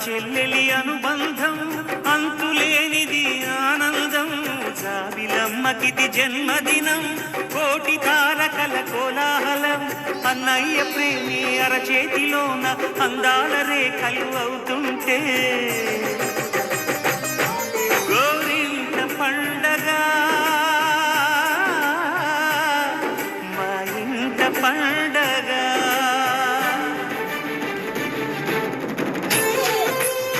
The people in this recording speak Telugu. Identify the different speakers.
Speaker 1: చెల్లెలి అనుబంధం అంతులేనిది ఆనందం. జాబిలమ్మకిది జన్మదినం, కోటి తారకల కోలాహలం. అన్నయ్య ప్రేమి అరచేతిలోన అందాల రేఖలు అవుతుంటే గోరింట పండగ మా ఇంట పండగ.